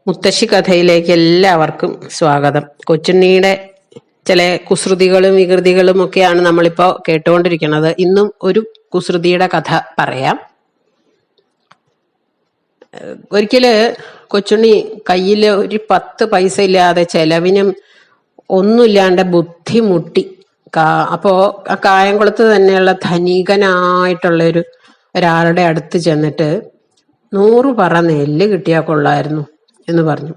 മുത്തശ്ശി കഥയിലേക്ക് എല്ലാവർക്കും സ്വാഗതം. കൊച്ചുണ്ണിയുടെ ചില കുസൃതികളും വികൃതികളും ഒക്കെയാണ് നമ്മളിപ്പോ കേട്ടുകൊണ്ടിരിക്കുന്നത്. ഇന്നും ഒരു കുസൃതിയുടെ കഥ പറയാം. ഒരിക്കല് കൊച്ചുണ്ണി കയ്യില് ഒരു 10 പൈസ ഇല്ലാതെ ചെലവിനും ഒന്നുമില്ലാണ്ട് ബുദ്ധിമുട്ടി. അപ്പോ ആ കായംകുളത്ത് തന്നെയുള്ള ധനികനായിട്ടുള്ള ഒരാളുടെ അടുത്ത് ചെന്നിട്ട് 100 പറ നെല്ല് കിട്ടിയാൽ കൊള്ളായിരുന്നു എന്ന് പറഞ്ഞു.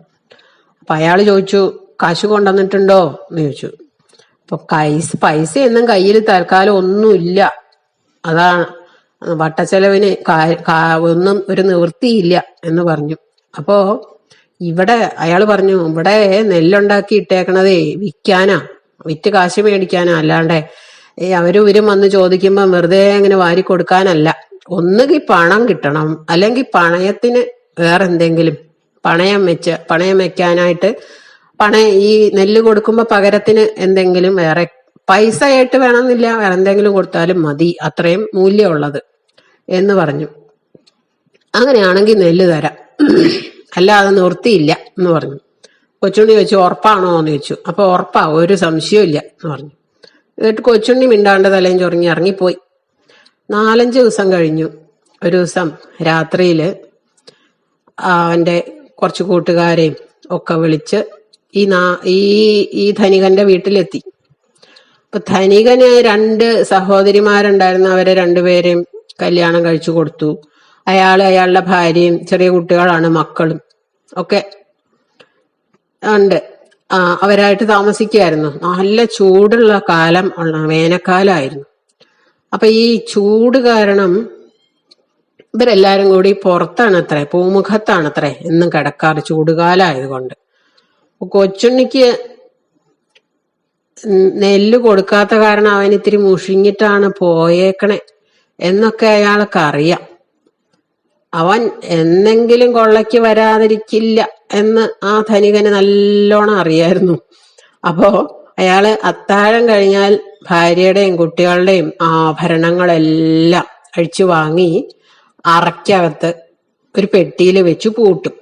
അപ്പൊ അയാള് ചോദിച്ചു, കാശ് കൊണ്ടുവന്നിട്ടുണ്ടോ എന്ന് ചോദിച്ചു. അപ്പൊ പൈസ ഒന്നും കയ്യിൽ തൽക്കാലം ഒന്നുമില്ല, അതാണ് വട്ടച്ചെലവിന് ഒന്നും ഒരു നിവൃത്തിയില്ല എന്ന് പറഞ്ഞു. അപ്പോ അയാള് പറഞ്ഞു, ഇവിടെ നെല്ലുണ്ടാക്കി ഇട്ടേക്കണതേ വിറ്റ് കാശ് മേടിക്കാനാ, അല്ലാണ്ടേ ഇവരും വന്ന് ചോദിക്കുമ്പോ വെറുതെ അങ്ങനെ വാരി കൊടുക്കാനല്ല. ഒന്നുകിൽ പണം കിട്ടണം, അല്ലെങ്കിൽ പണയത്തിന് വേറെ എന്തെങ്കിലും പണയം വെക്കാനായിട്ട് ഈ നെല്ല് കൊടുക്കുമ്പോ പകരത്തിന് എന്തെങ്കിലും വേറെ പൈസ ആയിട്ട് വേണമെന്നില്ല, വേറെ എന്തെങ്കിലും കൊടുത്താലും മതി, അത്രയും മൂല്യമുള്ളത് എന്ന് പറഞ്ഞു. അങ്ങനെയാണെങ്കിൽ നെല്ല് തരാം, അല്ലാതെ നിവൃത്തിയില്ല എന്ന് പറഞ്ഞു. കൊച്ചുണ്ണി ചോദിച്ചു, ഉറപ്പാണോ എന്ന് ചോദിച്ചു. അപ്പൊ ഉറപ്പാ, ഒരു സംശയവും ഇല്ല എന്ന് പറഞ്ഞു. എന്നിട്ട് കൊച്ചുണ്ണി മിണ്ടാണ്ട് തലയും ചൊറിഞ്ഞ് ഇറങ്ങിപ്പോയി. 4-5 ദിവസം കഴിഞ്ഞു. ഒരു ദിവസം രാത്രിയില് അവന്റെ കുറച്ച് കൂട്ടുകാരെയും ഒക്കെ വിളിച്ച് ഈ ധനികന്റെ വീട്ടിലെത്തി. അപ്പൊ ധനികന് 2 സഹോദരിമാരുണ്ടായിരുന്നു. അവരെ 2 പേരെയും കല്യാണം കഴിച്ചു കൊടുത്തു. അയാളുടെ ഭാര്യയും ചെറിയ കുട്ടികളാണ്, മക്കളും ഒക്കെ ഉണ്ട്. അവരായിട്ട് താമസിക്കുകയായിരുന്നു. നല്ല ചൂടുള്ള വേനൽക്കാലമായിരുന്നു. അപ്പൊ ഈ ചൂട് കാരണം ഇവരെല്ലാരും കൂടി പുറത്താണത്രേ, പൂമുഖത്താണത്രേ എന്നും കിടക്കാറ്, ചൂടുകാലമായതുകൊണ്ട്. കൊച്ചുണ്ണിക്ക് നെല്ല് കൊടുക്കാത്ത കാരണം അവൻ ഇത്തിരി മുഷിഞ്ഞിട്ടാണ് പോയേക്കണേ എന്നൊക്കെ അയാൾക്ക് അറിയാം. അവൻ എന്നെങ്കിലും കൊള്ളയ്ക്ക് വരാതിരിക്കില്ല എന്ന് ആ ധനികന് നല്ലോണം അറിയായിരുന്നു. അപ്പോ അയാള് അത്താഴം കഴിഞ്ഞാൽ ഭാര്യയുടെയും കുട്ടികളുടെയും ആഭരണങ്ങളെല്ലാം അഴിച്ചു വാങ്ങി അറയ്ക്കകത്ത് ഒരു പെട്ടിയിൽ വെച്ച് പൂട്ടും.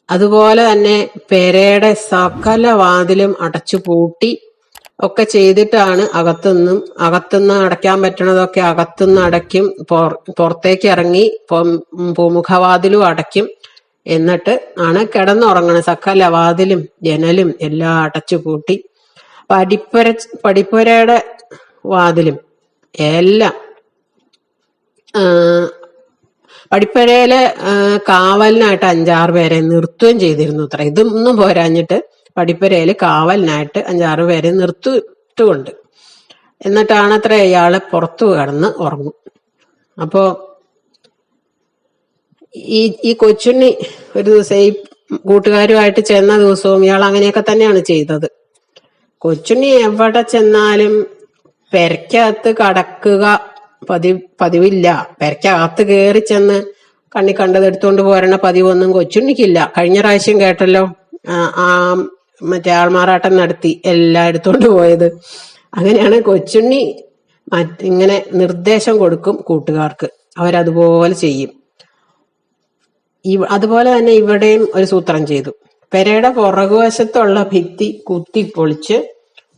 അതുപോലെ തന്നെ പെരയുടെ സകല വാതിലും അടച്ചു പൂട്ടി ഒക്കെ ചെയ്തിട്ടാണ് അകത്തുനിന്ന് അടയ്ക്കാൻ പറ്റണതൊക്കെ അകത്തുനിന്ന് അടയ്ക്കും, പുറത്തേക്ക് ഇറങ്ങി പൂമുഖവാതിലും അടയ്ക്കും. എന്നിട്ട് ആണ് കിടന്നുറങ്ങണ. സകല വാതിലും ജനലും എല്ലാം അടച്ചു പൂട്ടി പടിപ്പുരയുടെ വാതിലും എല്ലാം പടിപ്പുരയില് കാവലിനായിട്ട് 5-6 പേരെ നിർത്തുകയും ചെയ്തിരുന്നു അത്ര. ഇതൊന്നും പോരാഞ്ഞിട്ട് പടിപ്പുരയില് കാവലിനായിട്ട് 5-6 പേരെ നിർത്തിയിട്ടുണ്ട്. എന്നിട്ടാണ് അത്ര ഇയാള് പുറത്തു കിടന്ന് ഉറങ്ങും. അപ്പോ ഈ കൊച്ചുണ്ണി ഒരു ദിവസം ഈ കൂട്ടുകാരുമായിട്ട് ചെന്ന ദിവസവും ഇയാൾ അങ്ങനെയൊക്കെ തന്നെയാണ് ചെയ്തത്. കൊച്ചുണ്ണി എവിടെ ചെന്നാലും പെരക്കകത്ത് കടക്കുക പതിവില്ല. പെരക്കകത്ത് കയറി ചെന്ന് കണ്ണി കണ്ടത് എടുത്തുകൊണ്ട് പോരണ പതിവൊന്നും കൊച്ചുണ്ണിക്കില്ല. കഴിഞ്ഞ പ്രാവശ്യം കേട്ടല്ലോ, മറ്റേ ആൾമാറാട്ടം നടത്തി എല്ലാം എടുത്തോണ്ട് പോയത്. അങ്ങനെയാണ് കൊച്ചുണ്ണി ഇങ്ങനെ നിർദ്ദേശം കൊടുക്കും കൂട്ടുകാർക്ക്, അവരതുപോലെ ചെയ്യും. അതുപോലെ തന്നെ ഇവിടെയും ഒരു സൂത്രം ചെയ്തു. പെരയുടെ പുറകുവശത്തുള്ള ഭിത്തി കുത്തിപ്പൊളിച്ച്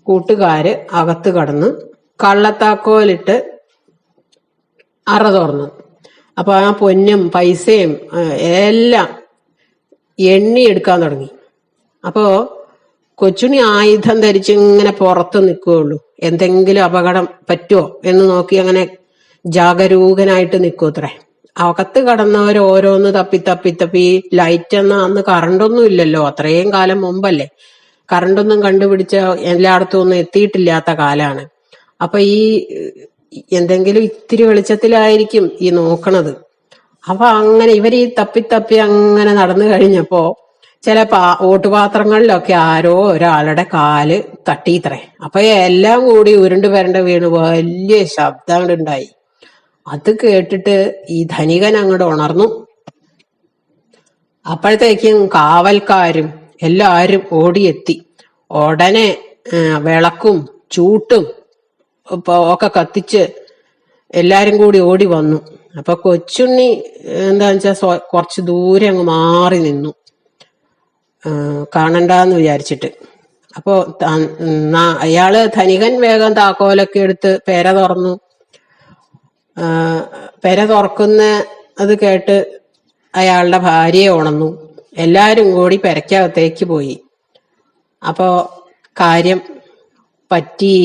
കൂട്ടുകാര് അകത്ത് കടന്ന് കള്ളത്താക്കോലിട്ട് അറ തുറന്നു. അപ്പൊ ആ പൊന്നും പൈസയും എല്ലാം എണ്ണിയെടുക്കാൻ തുടങ്ങി. അപ്പോ കൊച്ചുണ്ണി ആയുധം ധരിച്ച് ഇങ്ങനെ പുറത്ത് നിൽക്കുകയുള്ളൂ. എന്തെങ്കിലും അപകടം പറ്റുമോ എന്ന് നോക്കി അങ്ങനെ ജാഗരൂകനായിട്ട് നിൽക്കൂത്രേ. അകത്ത് കടന്നവർ ഓരോന്ന് തപ്പി ലൈറ്റ് അന്ന് കറണ്ടൊന്നും ഇല്ലല്ലോ, അത്രയും കാലം മുമ്പല്ലേ, കറണ്ടൊന്നും കണ്ടുപിടിച്ച എല്ലായിടത്തും ഒന്നും എത്തിയിട്ടില്ലാത്ത കാലാണ്. അപ്പൊ എന്തെങ്കിലും ഇത്തിരി വെളിച്ചത്തിലായിരിക്കും ഈ നോക്കണത്. അപ്പൊ അങ്ങനെ ഇവര് തപ്പി അങ്ങനെ നടന്നു കഴിഞ്ഞപ്പോ ചില ഓട്ടുപാത്രങ്ങളിലൊക്കെ ആരോ ഒരാളുടെ കാല് തട്ടിയിത്രേ. അപ്പൊ എല്ലാം കൂടി ഉരുണ്ട് വരണ്ട വീണ് വലിയ ശബ്ദം ഉണ്ടായി. അത് കേട്ടിട്ട് ഈ ധനികൻ അങ്ങോട്ട് ഉണർന്നു. അപ്പോഴത്തേക്കും കാവൽക്കാരും എല്ലാരും ഓടിയെത്തി. ഉടനെ വിളക്കും ചൂട്ടും ഒക്കെ കത്തിച്ച് എല്ലാരും കൂടി ഓടി വന്നു. അപ്പൊ കൊച്ചുണ്ണി എന്താന്ന് വെച്ചാൽ കുറച്ച് ദൂരെ അങ്ങ് മാറി നിന്നു. കാണണ്ടെന്ന് വിചാരിച്ചിട്ട്. അപ്പോ അയാള് ധനികൻ വേഗം താക്കോലൊക്കെ എടുത്ത് പെര തുറന്നു. പെര തുറക്കുന്ന അത് കേട്ട് അയാളുടെ ഭാര്യയെ ഉണർന്നു. എല്ലാരും കൂടി പെരക്കകത്തേക്ക് പോയി. അപ്പോ കാര്യം പറ്റി,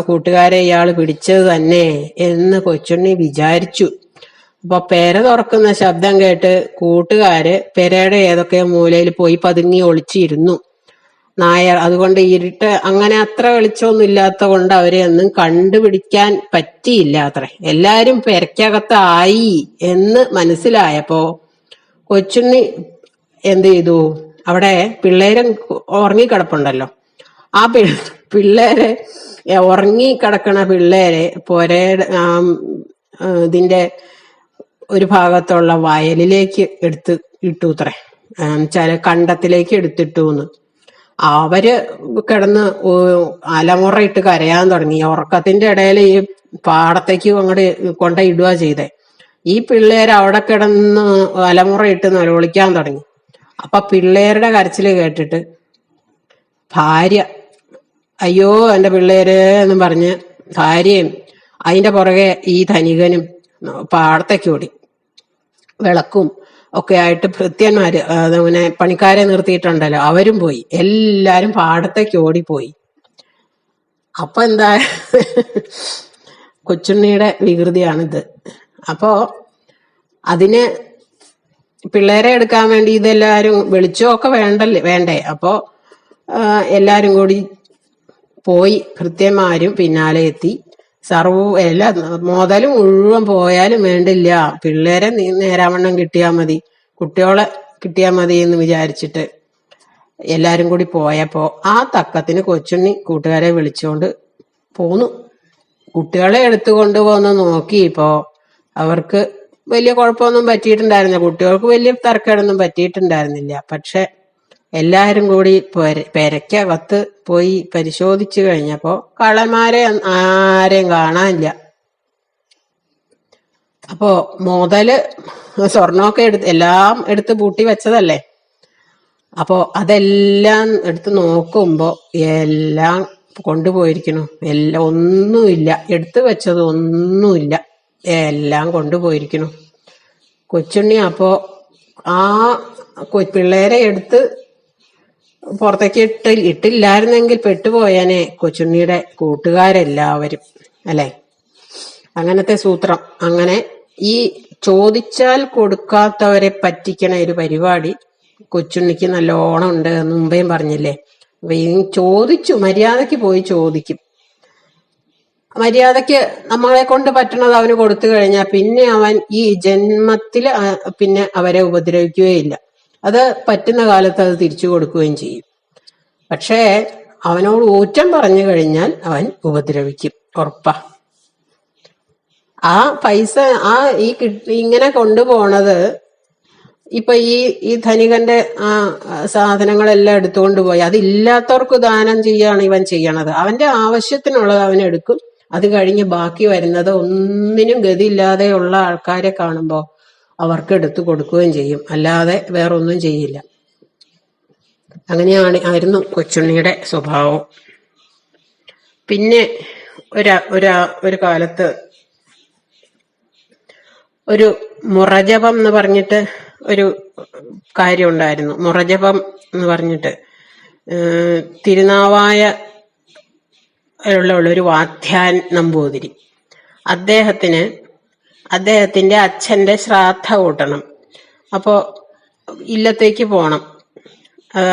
കൂട്ടുകാരെ ഇയാള് പിടിച്ചത് തന്നെ എന്ന് കൊച്ചുണ്ണി വിചാരിച്ചു. അപ്പൊ പെര തുറക്കുന്ന ശബ്ദം കേട്ട് കൂട്ടുകാര് പെരയുടെ ഏതൊക്കെ മൂലയിൽ പോയി പതുങ്ങി ഒളിച്ചിരുന്നു. നായർ അതുകൊണ്ട് ഇരുട്ട് അങ്ങനെ അത്ര വെളിച്ചമൊന്നും ഇല്ലാത്ത കൊണ്ട് അവരെ ഒന്നും കണ്ടുപിടിക്കാൻ പറ്റിയില്ല അത്രേ. എല്ലാരും പെരക്കകത്തായി എന്ന് മനസ്സിലായപ്പോ കൊച്ചുണ്ണി എന്ത് ചെയ്തു, അവിടെ പിള്ളേരും ഉറങ്ങിക്കിടപ്പുണ്ടല്ലോ, ആ പിള്ളേരെ ഉറങ്ങിക്കിടക്കണ പിള്ളേരെ പൊരയുടെ ഇതിന്റെ ഒരു ഭാഗത്തുള്ള വയലിലേക്ക് എടുത്ത് ഇട്ടു അത്രേ, ചില കണ്ടത്തിലേക്ക് എടുത്തിട്ടൂന്ന്. അവര് കിടന്ന് അലമുറയിട്ട് കരയാൻ തുടങ്ങി. ഉറക്കത്തിന്റെ ഇടയിൽ ഈ പാടത്തേക്ക് അങ്ങോട്ട് കൊണ്ടിടുക ചെയ്തേ. ഈ പിള്ളേർ അവിടെ കിടന്ന് അലമുറയിട്ട് നിലവിളിക്കാൻ തുടങ്ങി. അപ്പൊ പിള്ളേരുടെ കരച്ചില് കേട്ടിട്ട് ഭാര്യ അയ്യോ എന്റെ പിള്ളേര് എന്നും പറഞ്ഞ് ഭാര്യയും അതിന്റെ പുറകെ ഈ ധനികനും പാടത്തേക്ക് ഓടി. വിളക്കും ഒക്കെ ആയിട്ട് ഭൃത്യന്മാര് അങ്ങനെ പണിക്കാരെ നിർത്തിയിട്ടുണ്ടല്ലോ, അവരും പോയി. എല്ലാരും പാടത്തേക്ക് ഓടിപ്പോയി. അപ്പൊ എന്താ, കൊച്ചുണ്ണിയുടെ വികൃതിയാണിത്. അപ്പോ അതിന് പിള്ളേരെ എടുക്കാൻ വേണ്ടി ഇതെല്ലാരും വെളിച്ചമൊക്കെ വേണ്ടേ. അപ്പോ എല്ലാരും കൂടി പോയി. ഭൃത്യന്മാരും പിന്നാലെ എത്തി. എല്ലാ മുതലും മുഴുവൻ പോയാലും വേണ്ടില്ല, പിള്ളേരെ നേരാവണ്ണം കിട്ടിയാൽ മതി, കുട്ടികളെ കിട്ടിയാൽ മതി എന്ന് വിചാരിച്ചിട്ട് എല്ലാരും കൂടി പോയപ്പോ ആ തക്കത്തിന് കൊച്ചുണ്ണി കൂട്ടുകാരെ വിളിച്ചുകൊണ്ട് പോന്നു. കുട്ടികളെ എടുത്തുകൊണ്ട് പോന്ന് നോക്കിയപ്പോ അവർക്ക് വലിയ കുഴപ്പമൊന്നും പറ്റിയിട്ടുണ്ടായിരുന്നില്ല. കുട്ടികൾക്ക് വലിയ തരക്കേടൊന്നും പറ്റിയിട്ടുണ്ടായിരുന്നില്ല. പക്ഷെ എല്ലാരും കൂടി പെരക്കകത്ത് പോയി പരിശോധിച്ചു കഴിഞ്ഞപ്പോ കള്ളന്മാരെ ആരെയും കാണാനില്ല. അപ്പോ മുതല് സ്വർണമൊക്കെ എല്ലാം എടുത്ത് പൂട്ടി വെച്ചതല്ലേ. അപ്പോ അതെല്ലാം എടുത്ത് നോക്കുമ്പോ എല്ലാം കൊണ്ടുപോയിരിക്കണു. ഒന്നുമില്ല, എടുത്തു വെച്ചത് ഒന്നുമില്ല, എല്ലാം കൊണ്ടുപോയിരിക്കണു. കൊച്ചുണ്ണി അപ്പോ ആ പിള്ളേരെ എടുത്ത് പുറത്തേക്ക് ഇട്ടില്ലായിരുന്നെങ്കിൽ പെട്ടുപോയാനെ കൊച്ചുണ്ണിയുടെ കൂട്ടുകാരെല്ലാവരും, അല്ലെ? അങ്ങനത്തെ സൂത്രം. അങ്ങനെ ഈ ചോദിച്ചാൽ കൊടുക്കാത്തവരെ പറ്റിക്കണ ഒരു പരിപാടി കൊച്ചുണ്ണിക്ക് നല്ലോണം ഉണ്ട് എന്ന് മുമ്പേയും പറഞ്ഞില്ലേ. അപ്പൊ ഈ ചോദിച്ചു, മര്യാദക്ക് പോയി ചോദിക്കും. മര്യാദക്ക് നമ്മളെ കൊണ്ട് പറ്റണത് അവന് കൊടുത്തു കഴിഞ്ഞാൽ പിന്നെ അവൻ ഈ ജന്മത്തില് പിന്നെ അവരെ ഉപദ്രവിക്കുകയില്ല. അത് പറ്റുന്ന കാലത്ത് അത് തിരിച്ചു കൊടുക്കുകയും ചെയ്യും. പക്ഷേ അവനോട് ഊറ്റം പറഞ്ഞു കഴിഞ്ഞാൽ അവൻ ഉപദ്രവിക്കും, ഉറപ്പാ. ആ പൈസ ഇങ്ങനെ കൊണ്ടുപോണത് ഇപ്പൊ ഈ ധനികന്റെ ആ സാധനങ്ങളെല്ലാം എടുത്തുകൊണ്ട് പോയി അതില്ലാത്തവർക്ക് ദാനം ചെയ്യാണ് ഇവൻ ചെയ്യണത്. അവന്റെ ആവശ്യത്തിനുള്ളത് അവൻ എടുക്കും. അത് കഴിഞ്ഞ് ബാക്കി വരുന്നത് ഒന്നിനും ഗതിയില്ലാതെയുള്ള ആൾക്കാരെ കാണുമ്പോ അവർക്ക് എടുത്തു കൊടുക്കുകയും ചെയ്യും, അല്ലാതെ വേറൊന്നും ചെയ്യില്ല. ആയിരുന്നു കൊച്ചുണ്ണിയുടെ സ്വഭാവം. പിന്നെ ഒരു കാലത്ത് ഒരു മുറജപം എന്ന് പറഞ്ഞിട്ട് ഒരു കാര്യം ഉണ്ടായിരുന്നു. മുറജപം എന്ന് പറഞ്ഞിട്ട് തിരുനാവായ ഉള്ള ഒരു വാധ്യാൻ നമ്പൂതിരി, അദ്ദേഹത്തിന്റെ അച്ഛന്റെ ശ്രാദ്ധ കൂട്ടണം. അപ്പോ ഇല്ലത്തേക്ക് പോണം,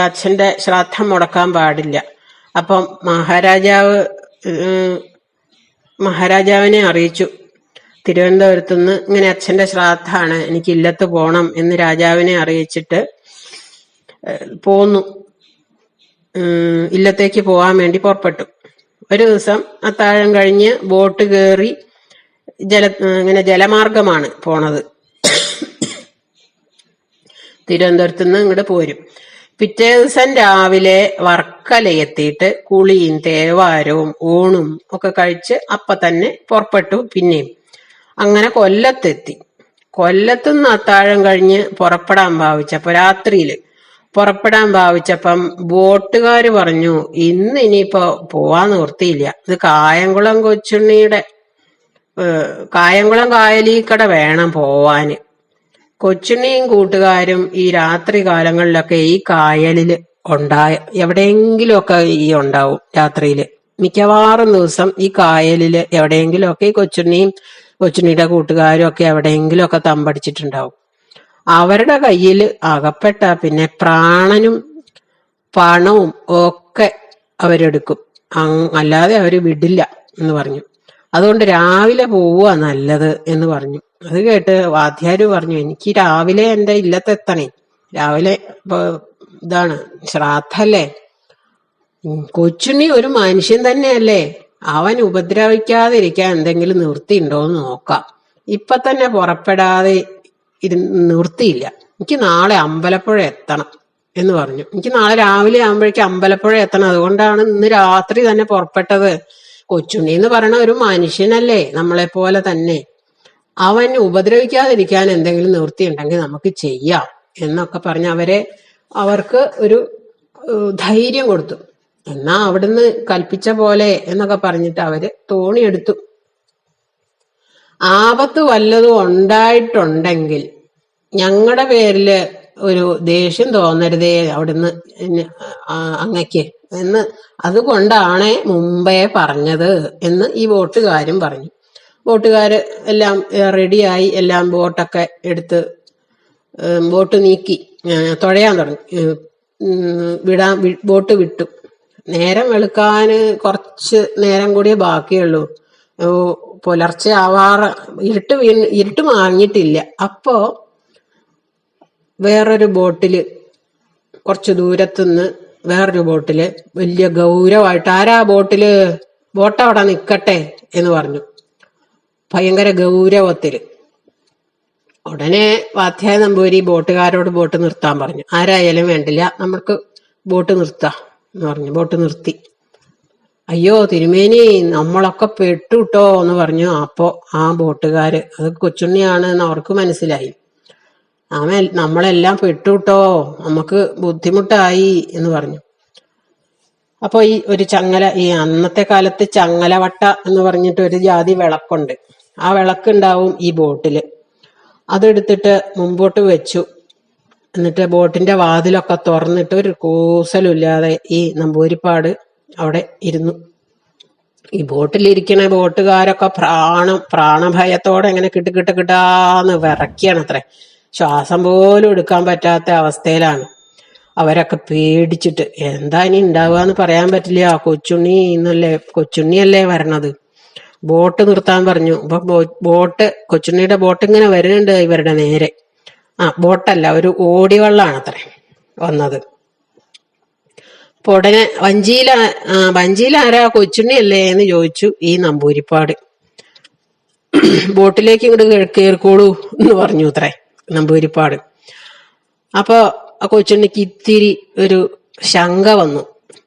അച്ഛന്റെ ശ്രാദ്ധം മുടക്കാൻ പാടില്ല. അപ്പം മഹാരാജാവിനെ അറിയിച്ചു, തിരുവനന്തപുരത്തുനിന്ന് ഇങ്ങനെ അച്ഛന്റെ ശ്രാദ്ധാണ്, എനിക്ക് ഇല്ലത്ത് പോണം എന്ന് രാജാവിനെ അറിയിച്ചിട്ട് പോന്നു. ഇല്ലത്തേക്ക് പോകാൻ വേണ്ടി പുറപ്പെട്ടു. ഒരു ദിവസം അത്താഴം കഴിഞ്ഞ് ബോട്ട് കയറി ഇങ്ങനെ ജലമാർഗമാണ് പോണത്. തിരുവനന്തപുരത്ത് നിന്ന് ഇങ്ങോട്ട് പോരും. പിറ്റേ ദിവസം രാവിലെ വർക്കലയെത്തിയിട്ട് കുളിയും തേവാരവും ഊണും ഒക്കെ കഴിച്ച് അപ്പൊ തന്നെ പുറപ്പെട്ടു. പിന്നെയും അങ്ങനെ കൊല്ലത്തെത്തി. കൊല്ലത്തുനിന്ന് അത്താഴം കഴിഞ്ഞ് പുറപ്പെടാൻ ഭാവിച്ചപ്പോ രാത്രിയില് പുറപ്പെടാൻ ഭാവിച്ചപ്പം ബോട്ടുകാര് പറഞ്ഞു ഇന്ന് ഇനിയിപ്പോ പോവാൻ നിവൃത്തിയില്ല, ഇത് കായംകുളം കൊച്ചുണ്ണിയുടെ കായംകുളം കായലീക്കട വേണം പോവാന്. കൊച്ചുണ്ണിയും കൂട്ടുകാരും ഈ രാത്രി കാലങ്ങളിലൊക്കെ ഈ കായലില് എവിടെയെങ്കിലുമൊക്കെ ഈ ഉണ്ടാവും. രാത്രിയില് മിക്കവാറും ദിവസം ഈ കായലില് എവിടെയെങ്കിലുമൊക്കെ ഈ കൊച്ചുണ്ണിയുടെ കൂട്ടുകാരും ഒക്കെ എവിടെയെങ്കിലുമൊക്കെ തമ്പടിച്ചിട്ടുണ്ടാവും. അവരുടെ കയ്യിൽ അകപ്പെട്ട പിന്നെ പ്രാണനും പണവും ഒക്കെ അവരെടുക്കും, അല്ലാതെ അവര് വിടില്ല എന്ന് പറഞ്ഞു. അതുകൊണ്ട് രാവിലെ പോവുക നല്ലത് എന്ന് പറഞ്ഞു. അത് കേട്ട് വാദ്യാര് പറഞ്ഞു എനിക്ക് രാവിലെ എന്റെ ഇല്ലത്തെത്തണേ, രാവിലെ ഇപ്പൊ ഇതാണ് ശ്രാദ്ധല്ലേ, കൊച്ചുണ്ണി ഒരു മനുഷ്യൻ തന്നെയല്ലേ, അവൻ ഉപദ്രവിക്കാതിരിക്കാൻ എന്തെങ്കിലും നിവൃത്തി ഉണ്ടോന്ന് നോക്കാം, ഇപ്പൊ തന്നെ പുറപ്പെടാതെ നിവൃത്തിയില്ല, എനിക്ക് നാളെ അമ്പലപ്പുഴ എത്തണം എന്ന് പറഞ്ഞു. എനിക്ക് നാളെ രാവിലെ ആകുമ്പോഴേക്കും അമ്പലപ്പുഴ എത്തണം, അതുകൊണ്ടാണ് ഇന്ന് രാത്രി തന്നെ പുറപ്പെട്ടത്. കൊച്ചുണ്ണി എന്ന് പറയണ ഒരു മനുഷ്യനല്ലേ, നമ്മളെ പോലെ തന്നെ, അവൻ ഉപദ്രവിക്കാതിരിക്കാൻ എന്തെങ്കിലും നിവൃത്തി ഉണ്ടെങ്കിൽ നമുക്ക് ചെയ്യാം എന്നൊക്കെ പറഞ്ഞ് അവർക്ക് ഒരു ധൈര്യം കൊടുത്തു. എന്നാ അവിടുന്ന് കൽപ്പിച്ച പോലെ എന്നൊക്കെ പറഞ്ഞിട്ട് അവര് തോണി എടുത്തു. ആപത്ത് വല്ലതും ഉണ്ടായിട്ടുണ്ടെങ്കിൽ ഞങ്ങളുടെ പേരില് ഒരു ദേഷ്യം തോന്നരുതേ അവിടുന്ന് അങ്ങക്ക് എന്ന്, അതുകൊണ്ടാണ് മുമ്പേ പറഞ്ഞത് എന്ന് ഈ ബോട്ടുകാരും പറഞ്ഞു. ബോട്ടുകാര് എല്ലാം റെഡിയായി, എല്ലാം ബോട്ടൊക്കെ എടുത്ത് ബോട്ട് നീക്കി തുഴയാൻ തുടങ്ങി. ബോട്ട് വിട്ടു. നേരം വെളുക്കാന് കുറച്ച് നേരം കൂടിയേ ബാക്കിയുള്ളൂ. പുലർച്ചെ ഇരുട്ട് മാറിഞ്ഞിട്ടില്ല. അപ്പോ വേറൊരു ബോട്ടില് കുറച്ച് ദൂരത്തുനിന്ന് വേറൊരു ബോട്ടില് വലിയ ഗൗരവമായിട്ട് ആരാ ബോട്ട് അവിടെ നിക്കട്ടെ എന്ന് പറഞ്ഞു, ഭയങ്കര ഗൗരവത്തില്. ഉടനെ വാദ്യായ നമ്പൂരി ബോട്ടുകാരോട് ബോട്ട് നിർത്താൻ പറഞ്ഞു. ആരായാലും വേണ്ടില്ല, നമുക്ക് ബോട്ട് നിർത്താം എന്ന് പറഞ്ഞു. ബോട്ട് നിർത്തി. അയ്യോ തിരുമേനി നമ്മളൊക്കെ പെട്ടുട്ടോ എന്ന് പറഞ്ഞു. അപ്പോ ആ ബോട്ടുകാര് അത് കൊച്ചുണ്ണിയാണ് എന്ന് അവർക്ക് മനസ്സിലായി. നമ്മളെല്ലാം പെട്ടുട്ടോ, നമുക്ക് ബുദ്ധിമുട്ടായി എന്ന് പറഞ്ഞു. അപ്പൊ ഈ ഒരു ഈ അന്നത്തെ കാലത്ത് ചങ്ങലവട്ട എന്ന് പറഞ്ഞിട്ട് ഒരു ജാതി വിളക്കുണ്ട്. ആ വിളക്കുണ്ടാവും ഈ ബോട്ടില്. അതെടുത്തിട്ട് മുമ്പോട്ട് വെച്ചു. എന്നിട്ട് ബോട്ടിന്റെ വാതിലൊക്കെ തുറന്നിട്ട് ഒരു കൂസലില്ലാതെ ഈ നമ്പൂരിപ്പാട് അവിടെ ഇരുന്നു. ഈ ബോട്ടിലിരിക്കണ ബോട്ടുകാരൊക്കെ പ്രാണഭയത്തോടെ ഇങ്ങനെ കിട്ടാന്ന് വിറയ്ക്കാണ് അത്രേ. ശ്വാസം പോലും എടുക്കാൻ പറ്റാത്ത അവസ്ഥയിലാണ്. അവരൊക്കെ പേടിച്ചിട്ട് എന്താ ഇനി ഉണ്ടാവുക എന്ന് പറയാൻ പറ്റില്ല. കൊച്ചുണ്ണിയല്ലേ വരണത്. ബോട്ട് നിർത്താൻ പറഞ്ഞു. അപ്പൊ കൊച്ചുണ്ണിയുടെ ബോട്ട് ഇങ്ങനെ വരുന്നുണ്ട് ഇവരുടെ നേരെ. ബോട്ടല്ല, ഒരു ഓടിവെള്ളമാണ് അത്രേ വന്നത്. അപ്പൊ ഉടനെ വഞ്ചിയിലാരാ കൊച്ചുണ്ണിയല്ലേ എന്ന് ചോദിച്ചു ഈ നമ്പൂരിപ്പാട്. ബോട്ടിലേക്ക് ഇങ്ങോട്ട് കേറിക്കോളൂ എന്ന് പറഞ്ഞു അത്രേ നമ്പൂരിപ്പാട്. അപ്പൊ ആ കൊച്ചുണ്ണിക്ക് ഇത്തിരി ഒരു ശങ്ക വന്നു.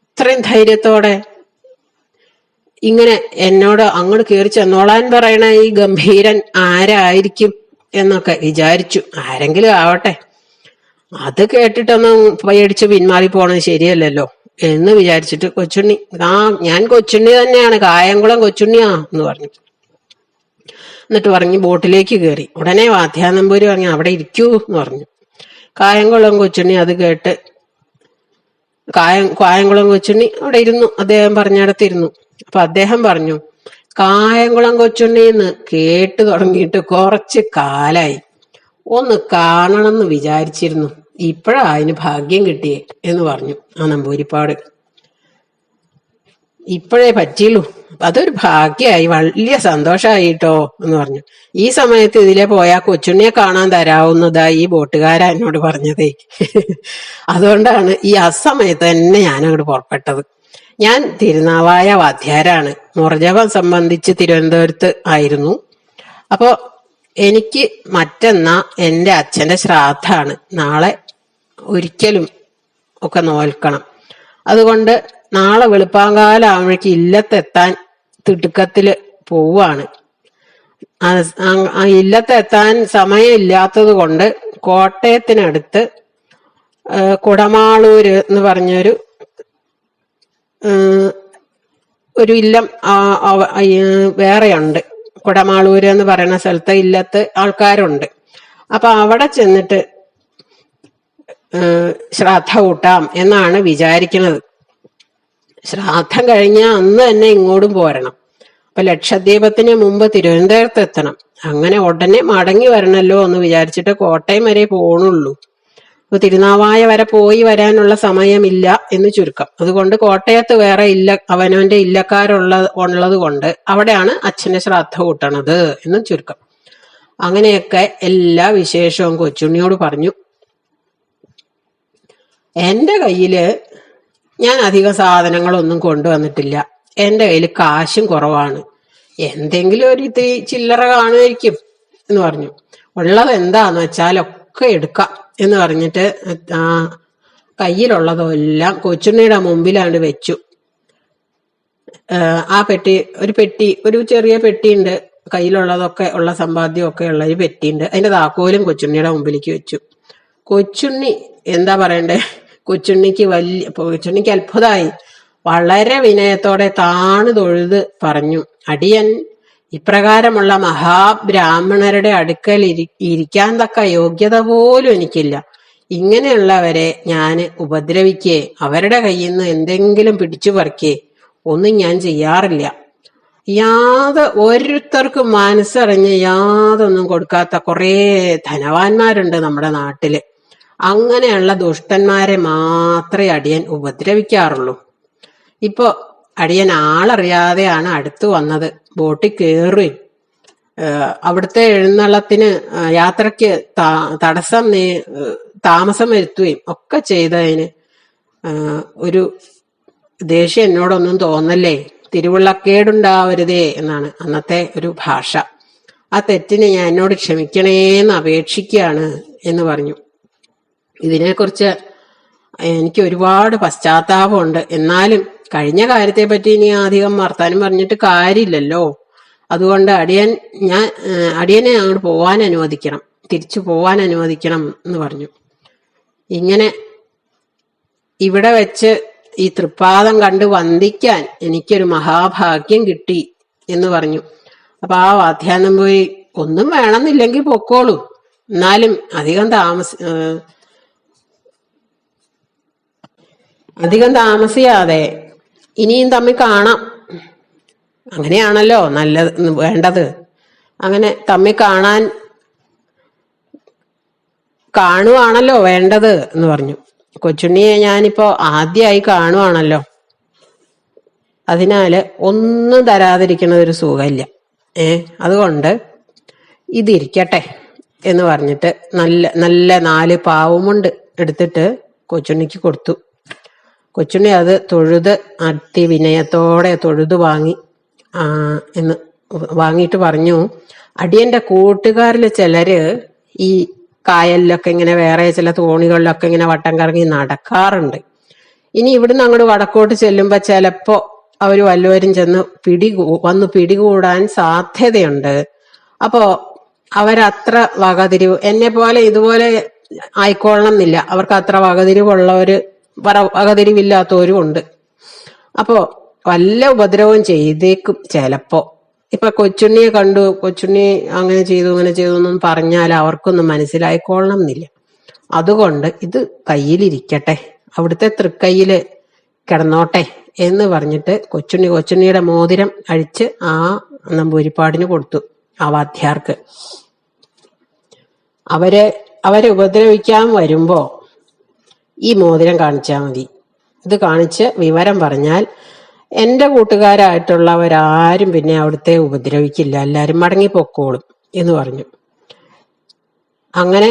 ഇത്രയും ധൈര്യത്തോടെ ഇങ്ങനെ എന്നോട് അങ്ങോട്ട് കയറി ചെന്നോളാൻ പറയണ ഈ ഗംഭീരൻ ആരായിരിക്കും എന്നൊക്കെ വിചാരിച്ചു. ആരെങ്കിലും ആവട്ടെ, അത് കേട്ടിട്ടൊന്നും പേടിച്ച് പിന്മാറി പോണത് ശരിയല്ലല്ലോ എന്ന് വിചാരിച്ചിട്ട് കൊച്ചുണ്ണി ഞാൻ കൊച്ചുണ്ണി തന്നെയാണ്, കായംകുളം കൊച്ചുണ്ണിയാ എന്ന് പറഞ്ഞു. എന്നിട്ട് പറഞ്ഞു ബോട്ടിലേക്ക് കയറി. ഉടനെ വാദ്യാനമ്പൂരി പറഞ്ഞു അവിടെ ഇരിക്കൂ എന്ന് പറഞ്ഞു. കായംകുളം കൊച്ചുണ്ണി അത് കേട്ട് കായംകുളം കൊച്ചുണ്ണി അവിടെ ഇരുന്നു. അദ്ദേഹം പറഞ്ഞിടത്തിരുന്നു. അപ്പൊ അദ്ദേഹം പറഞ്ഞു കായംകുളം കൊച്ചുണ്ണി എന്ന് കേട്ടു തുടങ്ങിയിട്ട് കുറച്ച് കാലായി, ഒന്ന് കാണണമെന്ന് വിചാരിച്ചിരുന്നു, ഇപ്പോഴാ അതിന് ഭാഗ്യം കിട്ടിയേ എന്ന് പറഞ്ഞു ആ നമ്പൂരിപ്പാട്. ഇപ്പോഴേ പറ്റിയുള്ളൂ, അതൊരു ഭാഗ്യമായി, വലിയ സന്തോഷമായിട്ടോ എന്ന് പറഞ്ഞു. ഈ സമയത്ത് ഇതിലെ പോയാ കൊച്ചുണ്ണിയെ കാണാൻ തരാവുന്നതാ ഈ ബോട്ടുകാരാ എന്നോട് പറഞ്ഞതേ. അതുകൊണ്ടാണ് ഈ അസമയത്ത് തന്നെ ഞാൻ അങ്ങോട്ട് പുറപ്പെട്ടത്. ഞാൻ തിരുനാവായ വാദ്യാരാണ്. മുറജപം സംബന്ധിച്ച് തിരുവനന്തപുരത്ത് ആയിരുന്നു. അപ്പോ എനിക്ക് മറ്റന്നാ എന്റെ അച്ഛന്റെ ശ്രാദ്ധാണ്. നാളെ ഒരിക്കലും ഒക്കെ നോൽക്കണം. അതുകൊണ്ട് നാളെ വെളുപ്പാങ്കാലാവുമ്പോഴേക്ക് ഇല്ലത്തെത്താൻ തിടുക്കത്തില് പോവാണ്. ഇല്ലത്തെത്താൻ സമയമില്ലാത്തത് കൊണ്ട് കോട്ടയത്തിനടുത്ത് കുടമാളൂര് എന്ന് പറഞ്ഞൊരു ഒരു ഇല്ലം വേറെയുണ്ട്. കുടമാളൂര് എന്ന് പറയുന്ന സ്ഥലത്ത് ഇല്ലത്ത് ആൾക്കാരുണ്ട്. അപ്പൊ അവിടെ ചെന്നിട്ട് ശ്രാദ്ധ കൂട്ടാം എന്നാണ് വിചാരിക്കുന്നത്. ശ്രാദ്ധം കഴിഞ്ഞ അന്ന് തന്നെ ഇങ്ങോട്ടും പോരണം. അപ്പൊ ലക്ഷദ്വീപത്തിന് മുമ്പ് തിരുവനന്തപുരത്ത് എത്തണം. അങ്ങനെ ഉടനെ മടങ്ങി വരണല്ലോ എന്ന് വിചാരിച്ചിട്ട് കോട്ടയം വരെ പോണുള്ളൂ. അപ്പൊ തിരുനാവായ വരെ പോയി വരാനുള്ള സമയമില്ല എന്ന് ചുരുക്കം. അതുകൊണ്ട് കോട്ടയത്ത് വേറെ അവനവന്റെ ഉള്ളത് കൊണ്ട് അവിടെയാണ് അച്ഛന്റെ ശ്രാദ്ധ കൂട്ടണത് എന്ന് ചുരുക്കം. അങ്ങനെയൊക്കെ എല്ലാ വിശേഷവും കൊച്ചുണ്ണിയോട് പറഞ്ഞു. എന്റെ കയ്യില് ഞാൻ അധികം സാധനങ്ങളൊന്നും കൊണ്ടുവന്നിട്ടില്ല. എന്റെ കയ്യിൽ കാശും കുറവാണ്. എന്തെങ്കിലും ഒരു ചില്ലറ കാണുമായിരിക്കും എന്ന് പറഞ്ഞു. ഉള്ളത് എന്താന്ന് വെച്ചാലൊക്കെ എടുക്കാം എന്ന് പറഞ്ഞിട്ട് കയ്യിലുള്ളതെല്ലാം കൊച്ചുണ്ണിയുടെ മുമ്പിലാണ്ട് വെച്ചു. ആ ഒരു ചെറിയ പെട്ടിയുണ്ട്. കയ്യിലുള്ളതൊക്കെ ഉള്ള സമ്പാദ്യമൊക്കെ ഉള്ള ഒരു പെട്ടിയുണ്ട്. അതിന്റെ താക്കോലും കൊച്ചുണ്ണിയുടെ മുമ്പിലേക്ക് വെച്ചു. കൊച്ചുണ്ണി എന്താ പറയണ്ടേ, കൊച്ചുണ്ണിക്ക് അത്ഭുതമായി. വളരെ വിനയത്തോടെ താണു തൊഴുത് പറഞ്ഞു, അടിയൻ ഇപ്രകാരമുള്ള മഹാബ്രാഹ്മണരുടെ അടുക്കൽ ഇരിക്കാൻ തക്ക യോഗ്യത പോലും എനിക്കില്ല. ഇങ്ങനെയുള്ളവരെ ഞാൻ ഉപദ്രവിക്കേ അവരുടെ കയ്യിൽ നിന്ന് എന്തെങ്കിലും പിടിച്ചു പറിക്കേ ഒന്നും ഞാൻ ചെയ്യാറില്ല. ഓരോരുത്തർക്കും മനസ്സറിഞ്ഞ് യാതൊന്നും കൊടുക്കാത്ത കുറേ ധനവാന്മാരുണ്ട് നമ്മുടെ നാട്ടില്. അങ്ങനെയുള്ള ദുഷ്ടന്മാരെ മാത്രമേ അടിയൻ ഉപദ്രവിക്കാറുള്ളൂ. ഇപ്പൊ അടിയൻ ആളറിയാതെയാണ് അടുത്ത് വന്നത്. ബോട്ടിൽ കയറുകയും അവിടുത്തെ എഴുന്നള്ളത്തിന് യാത്രയ്ക്ക് താമസം വരുത്തുകയും ഒക്കെ ചെയ്തതിന് ഒരു ദേഷ്യം എന്നോടൊന്നും തോന്നല്ലേ, തിരുവുള്ളക്കേടുണ്ടാവരുതേ എന്നാണ് അന്നത്തെ ഒരു ഭാഷ. ആ തെറ്റിന് ഞാൻ എന്നോട് ക്ഷമിക്കണേന്ന് അപേക്ഷിക്കുകയാണ് എന്ന് പറഞ്ഞു. ഇതിനെക്കുറിച്ച് എനിക്ക് ഒരുപാട് പശ്ചാത്താപമുണ്ട്. എന്നാലും കഴിഞ്ഞ കാര്യത്തെ പറ്റി ഇനി അധികം വർത്താനം പറഞ്ഞിട്ട് കാര്യമില്ലല്ലോ. അതുകൊണ്ട് അടിയനെ അങ്ങോട്ട് പോവാൻ അനുവദിക്കണം, തിരിച്ചു പോവാൻ അനുവദിക്കണം എന്ന് പറഞ്ഞു. ഇങ്ങനെ ഇവിടെ വെച്ച് ഈ തൃപ്പാദം കണ്ട് വന്ദിക്കാൻ എനിക്കൊരു മഹാഭാഗ്യം കിട്ടി എന്ന് പറഞ്ഞു. അപ്പൊ ആ വാധ്യാനം പോയി, ഒന്നും വേണമെന്നില്ലെങ്കിൽ പൊക്കോളൂ, എന്നാലും അധികം താമസിയാതെ ഇനിയും തമ്മിൽ കാണാം. അങ്ങനെയാണല്ലോ വേണ്ടത്. അങ്ങനെ തമ്മിൽ കാണുവാണല്ലോ വേണ്ടത് എന്ന് പറഞ്ഞു. കൊച്ചുണ്ണിയെ ഞാനിപ്പോ ആദ്യമായി കാണുവാണല്ലോ, അതിനാല് ഒന്നും തരാതിരിക്കണത് ഒരു സുഖമില്ല. അതുകൊണ്ട് ഇതിരിക്കട്ടെ എന്ന് പറഞ്ഞിട്ട് നല്ല 4 പാവുമുണ്ട് എടുത്തിട്ട് കൊച്ചുണ്ണിക്ക് കൊടുത്തു. കൊച്ചുണ്ണി അത് തൊഴുത് അതിവിനയത്തോടെ തൊഴുതു വാങ്ങിയിട്ട് പറഞ്ഞു, അടിയന്റെ കൂട്ടുകാരില് ചിലര് ഈ കായലിലൊക്കെ ഇങ്ങനെ വേറെ ചില തോണികളിലൊക്കെ ഇങ്ങനെ വട്ടം കറങ്ങി നടക്കാറുണ്ട്. ഇനി ഇവിടുന്ന് അങ്ങോട്ട് വടക്കോട്ട് ചെല്ലുമ്പോ ചിലപ്പോ അവര് വല്ലവരും ചെന്ന് പിടികൂടാൻ സാധ്യതയുണ്ട്. അപ്പോ അവരത്ര വകതിരിവ്, എന്നെ പോലെ ഇതുപോലെ ആയിക്കൊള്ളണം എന്നില്ല, അവർക്ക് അത്ര വകതിരിവില്ലാത്തവരും ഉണ്ട്. അപ്പോ വല്ല ഉപദ്രവവും ചെയ്തേക്കും ചിലപ്പോ. ഇപ്പൊ കൊച്ചുണ്ണിയെ കണ്ടു, കൊച്ചുണ്ണി അങ്ങനെ ചെയ്തു ഇങ്ങനെ ചെയ്തു എന്നും പറഞ്ഞാൽ അവർക്കൊന്നും മനസ്സിലായിക്കൊള്ളണം എന്നില്ല. അതുകൊണ്ട് ഇത് കയ്യിലിരിക്കട്ടെ, അവിടുത്തെ തൃക്കൈയില് കിടന്നോട്ടെ എന്ന് പറഞ്ഞിട്ട് കൊച്ചുണ്ണിയുടെ മോതിരം അഴിച്ച് ആ നമ്പൂരിപ്പാടിന് കൊടുത്തു, ആ വാദ്യാർക്ക്. അവരെ ഉപദ്രവിക്കാൻ വരുമ്പോ ഈ മോതിരം കാണിച്ചാൽ മതി. ഇത് കാണിച്ച് വിവരം പറഞ്ഞാൽ എന്റെ കൂട്ടുകാരായിട്ടുള്ളവരാരും പിന്നെ അവിടുത്തെ ഉപദ്രവിക്കില്ല, എല്ലാരും മടങ്ങിപ്പൊക്കോളും എന്ന് പറഞ്ഞു. അങ്ങനെ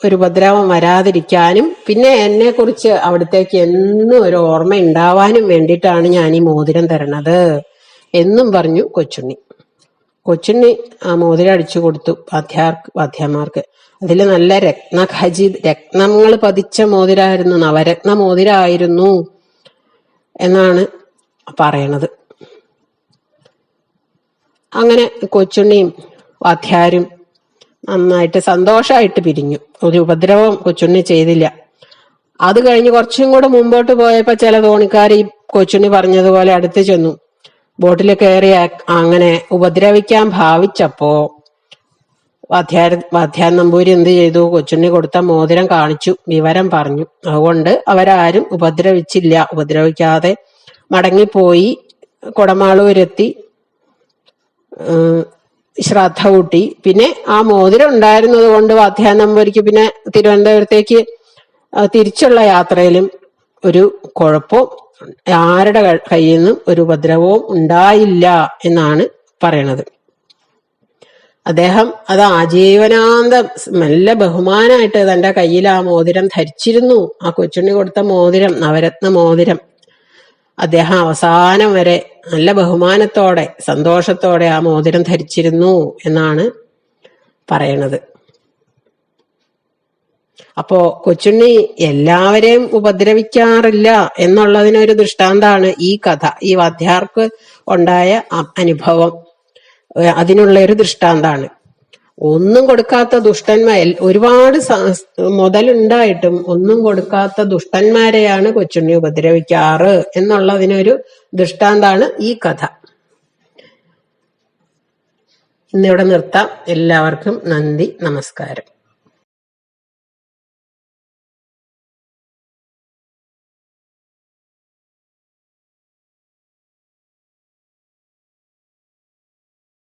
ഒരു ഉപദ്രവം വരാതിരിക്കാനും പിന്നെ എന്നെ കുറിച്ച് അവിടത്തേക്ക് എന്നും ഒരു ഓർമ്മ ഉണ്ടാവാനും വേണ്ടിയിട്ടാണ് ഞാൻ ഈ മോതിരം തരണത് എന്നും പറഞ്ഞു കൊച്ചുണ്ണി ആ മോതിരം അടിച്ചു കൊടുത്തു വാദ്യമാർക്ക്. അതിൽ നല്ല രത്നങ്ങൾ പതിച്ച മോതിരായിരുന്നു, നവരത്ന മോതിരായിരുന്നു എന്നാണ് പറയണത്. അങ്ങനെ കൊച്ചുണ്ണിയും വാദ്യാരും നന്നായിട്ട് സന്തോഷമായിട്ട് പിരിഞ്ഞു. ഒരു ഉപദ്രവം കൊച്ചുണ്ണി ചെയ്തില്ല. അത് കഴിഞ്ഞ് കുറച്ചും കൂടെ മുമ്പോട്ട് പോയപ്പോ ചില തോണിക്കാർ ഈ കൊച്ചുണ്ണി പറഞ്ഞതുപോലെ അടുത്ത് ചെന്നു. ബോട്ടിൽ കയറി അങ്ങനെ ഉപദ്രവിക്കാൻ ഭാവിച്ചപ്പോ വാദ്യാൻ നമ്പൂരി എന്ത് ചെയ്തു? കൊച്ചുണ്ണി കൊടുത്ത മോതിരം കാണിച്ചു, വിവരം പറഞ്ഞു. അതുകൊണ്ട് അവരാരും ഉപദ്രവിക്കാതെ മടങ്ങിപ്പോയി. കൊടമാളൂരെത്തി ശ്രദ്ധ കൂട്ടി. പിന്നെ ആ മോതിരം ഉണ്ടായിരുന്നത് കൊണ്ട് വാദ്യാൻ നമ്പൂരിക്ക് പിന്നെ തിരുവനന്തപുരത്തേക്ക് തിരിച്ചുള്ള യാത്രയിലും ഒരു കുഴപ്പവും ആരുടെ കയ്യിൽ നിന്നും ഒരു ഉപദ്രവവും ഉണ്ടായില്ല എന്നാണ് പറയണത്. അദ്ദേഹം അത് ആജീവനാന്തം നല്ല ബഹുമാനമായിട്ട് തന്റെ കയ്യിൽ ആ മോതിരം ധരിച്ചിരുന്നു. ആ കൊച്ചുണ്ണി കൊടുത്ത മോതിരം, നവരത്ന മോതിരം, അദ്ദേഹം അവസാനം വരെ നല്ല ബഹുമാനത്തോടെ സന്തോഷത്തോടെ ആ മോതിരം ധരിച്ചിരുന്നു എന്നാണ് പറയണത്. അപ്പോ കൊച്ചുണ്ണി എല്ലാവരെയും ഉപദ്രവിക്കാറില്ല എന്നുള്ളതിനൊരു ദൃഷ്ടാന്താണ് ഈ കഥ. ഈ വാദ്യാർക്ക് ഉണ്ടായ അനുഭവം അതിനുള്ള ഒരു ദൃഷ്ടാന്താണ്. ഒന്നും കൊടുക്കാത്ത ഒരുപാട് മുതലുണ്ടായിട്ടും ഒന്നും കൊടുക്കാത്ത ദുഷ്ടന്മാരെയാണ് കൊച്ചുണ്ണി ഉപദ്രവിക്കാറ് എന്നുള്ളതിനൊരു ദൃഷ്ടാന്താണ് ഈ കഥ. ഇന്നിവിടെ നിർത്താം. എല്ലാവർക്കും നന്ദി, നമസ്കാരം.